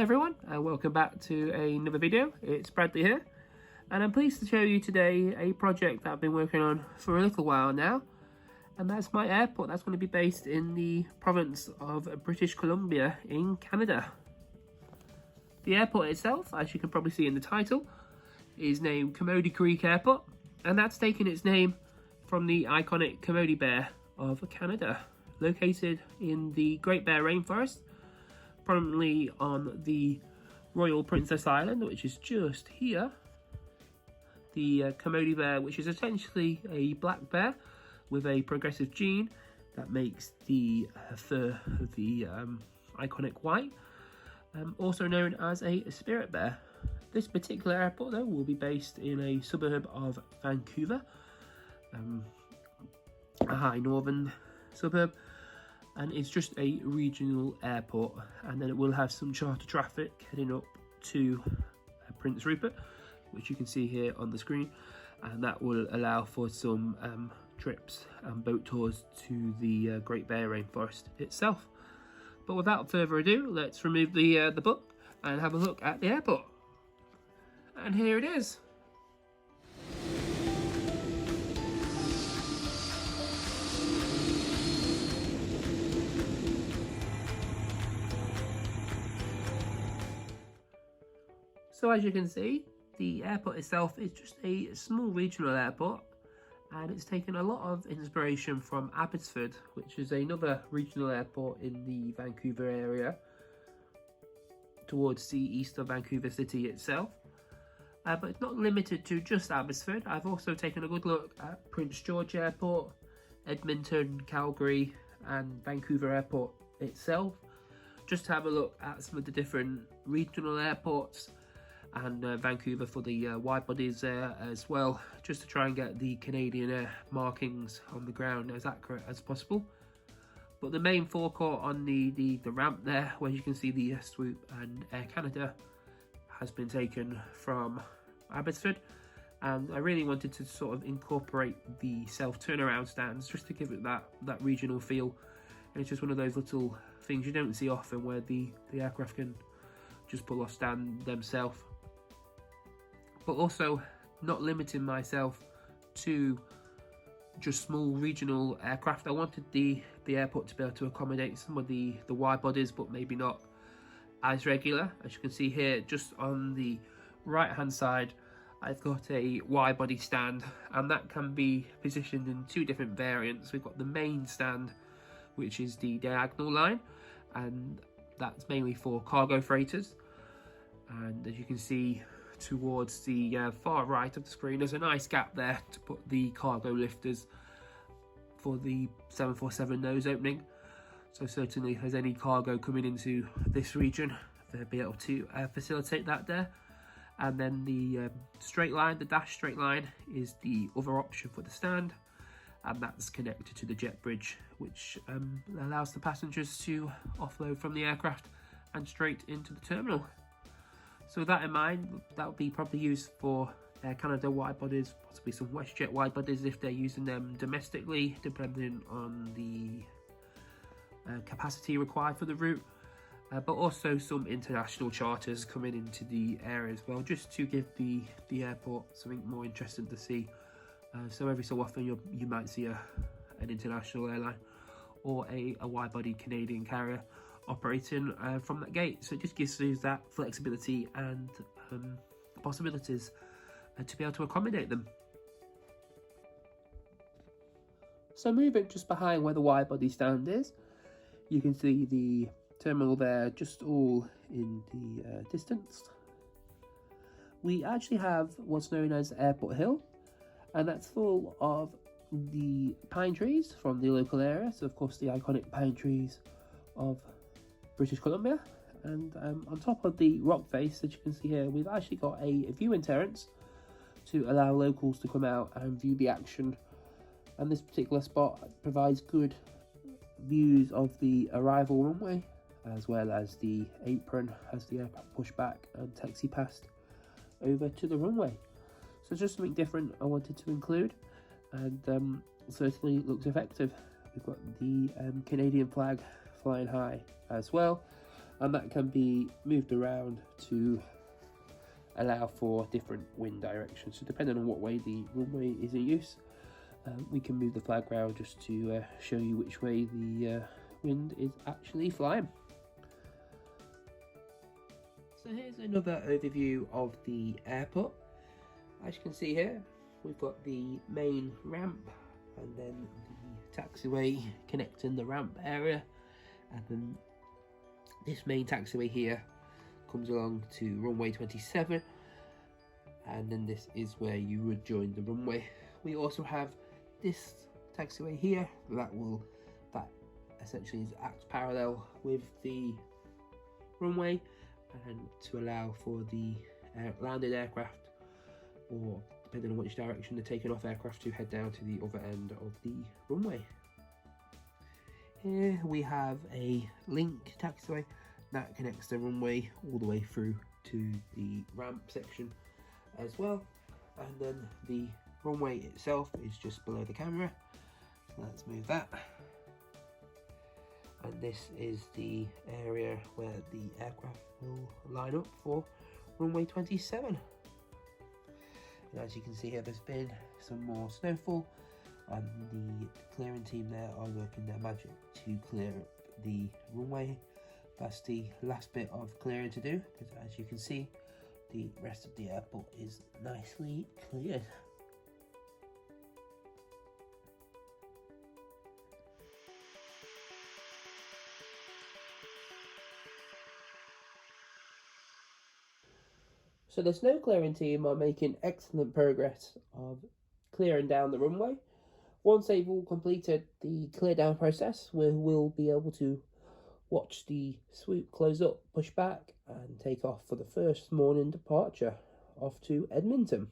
Hello everyone, and welcome back to another video. It's Bradley here, and I'm pleased to show you today a project that I've been working on for a little while now, and that's my airport that's going to be based in the province of British Columbia in Canada. The airport itself, as you can probably see in the title, is named Kermode Creek Airport, and that's taken its name from the iconic Kermode Bear of Canada, located in the Great Bear Rainforest, prominently on the Royal Princess Island, which is just here. The Kermode bear, which is essentially a black bear with a progressive gene that makes the fur of the iconic white, also known as a spirit bear. This particular airport though will be based in a suburb of Vancouver, a high northern suburb, and it's just a regional airport, and then it will have some charter traffic heading up to Prince Rupert, which you can see here on the screen, and that will allow for some trips and boat tours to the Great Bear Rainforest itself. But without further ado, let's remove the book and have a look at the airport. And here it is. So as you can see, the airport itself is just a small regional airport, and it's taken a lot of inspiration from Abbotsford, which is another regional airport in the Vancouver area towards the east of Vancouver City itself. But it's not limited to just Abbotsford. I've also taken a good look at Prince George Airport, Edmonton, Calgary and Vancouver Airport itself, just to have a look at some of the different regional airports, and Vancouver for the wide bodies there as well, just to try and get the Canadian Air markings on the ground as accurate as possible. But the main forecourt on the ramp there, where you can see the Swoop and Air Canada, has been taken from Abbotsford, and I really wanted to sort of incorporate the self turnaround stands just to give it that regional feel. And it's just one of those little things you don't see often, where the aircraft can just pull off stand themselves. But also not limiting myself to just small regional aircraft. I wanted the airport to be able to accommodate some of the wide bodies, but maybe not as regular. As you can see here, just on the right hand side, I've got a wide body stand, and that can be positioned in two different variants. We've got the main stand, which is the diagonal line, and that's mainly for cargo freighters. And as you can see towards the far right of the screen, there's a nice gap there to put the cargo lifters for the 747 nose opening. So certainly if there's any cargo coming into this region, they'll be able to facilitate that there. And then the straight line, the dash straight line, is the other option for the stand, and that's connected to the jet bridge, which allows the passengers to offload from the aircraft and straight into the terminal. So with that in mind, that would be probably used for Air Canada wide bodies, possibly some WestJet wide bodies if they're using them domestically, depending on the capacity required for the route. But also some international charters coming into the area as well, just to give the airport something more interesting to see. So every so often you might see an international airline or a wide body Canadian carrier operating from that gate. So it just gives you that flexibility and possibilities to be able to accommodate them. So moving just behind where the wide body stand is, you can see the terminal there just all in the distance. We actually have what's known as Airport Hill, and that's full of the pine trees from the local area. So of course the iconic pine trees of British Columbia, and on top of the rock face that you can see here, we've actually got a viewing terrace to allow locals to come out and view the action. And this particular spot provides good views of the arrival runway, as well as the apron as the aircraft push back and taxi past over to the runway. So just something different I wanted to include, and certainly looks effective. We've got the Canadian flag flying high as well, and that can be moved around to allow for different wind directions. So depending on what way the runway is in use, we can move the flag around just to show you which way the wind is actually flying. So here's another overview of the airport. As you can see here, we've got the main ramp and then the taxiway connecting the ramp area, and then this main taxiway here comes along to runway 27, and then this is where you would join the runway. We also have this taxiway here that essentially acts parallel with the runway, and to allow for the landed aircraft, or depending on which direction they're taking off aircraft, to head down to the other end of the runway. Here we have a link taxiway that connects the runway all the way through to the ramp section as well, and then the runway itself is just below the camera. Let's move that, and this is the area where the aircraft will line up for runway 27. And as you can see here, there's been some more snowfall, and the clearing team there are working their magic to clear up the runway. That's the last bit of clearing to do, because as you can see, the rest of the airport is nicely cleared. So the snow clearing team are making excellent progress of clearing down the runway. Once they've all completed the clear down process, we will be able to watch the swoop close up, push back, and take off for the first morning departure off to Edmonton.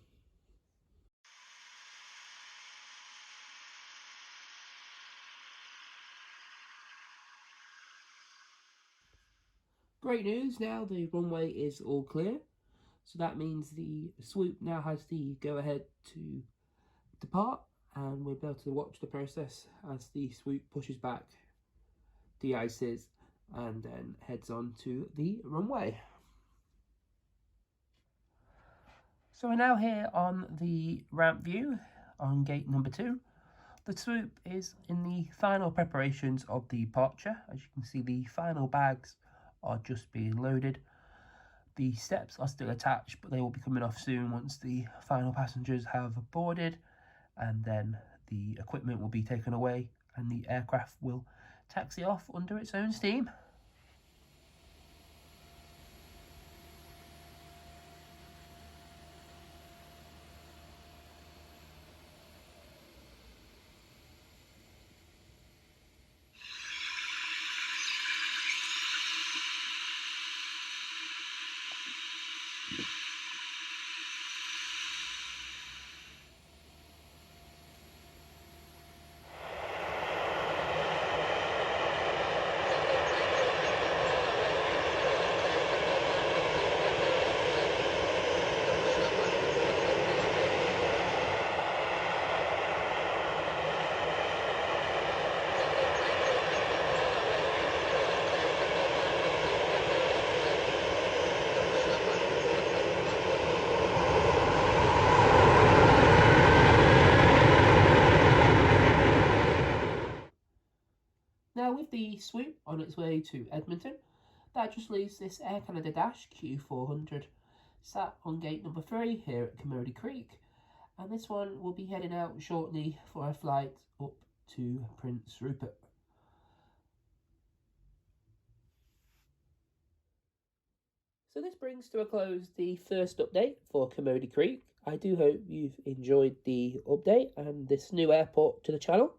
Great news, now the runway is all clear. So that means the swoop now has the go ahead to depart, and we'll be able to watch the process as the swoop pushes back, de-ices, and then heads on to the runway. So we're now here on the ramp view on gate number 2. The swoop is in the final preparations of the departure. As you can see, the final bags are just being loaded. The steps are still attached, but they will be coming off soon once the final passengers have boarded, and then the equipment will be taken away and the aircraft will taxi off under its own steam. Now with the swoop on its way to Edmonton, that just leaves this Air Canada Dash Q400 sat on gate number 3 here at Kermode Creek, and this one will be heading out shortly for a flight up to Prince Rupert. So this brings to a close the first update for Kermode Creek. I do hope you've enjoyed the update and this new airport to the channel.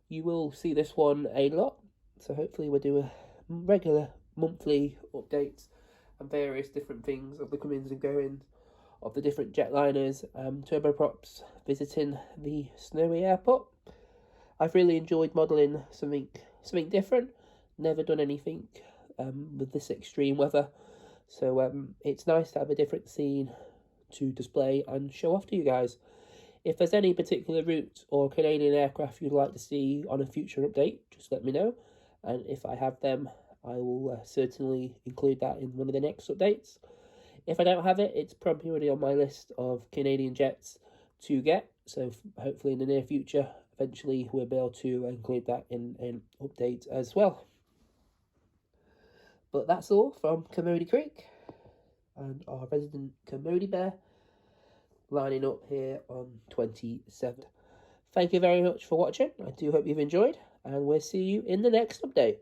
You will see this one a lot, so hopefully we'll do a regular monthly updates and various different things of the comings and goings of the different jetliners, turboprops visiting the snowy airport. I've really enjoyed modelling something different. Never done anything with this extreme weather, so it's nice to have a different scene to display and show off to you guys. If there's any particular route or Canadian aircraft you'd like to see on a future update, just let me know, and if I have them, I will certainly include that in one of the next updates. If I don't have it, it's probably already on my list of Canadian jets to get. So hopefully in the near future, eventually we'll be able to include that in an update as well. But that's all from Kermode Creek and our resident Kermode bear lining up here on 27th. Thank you very much for watching. I do hope you've enjoyed, and we'll see you in the next update.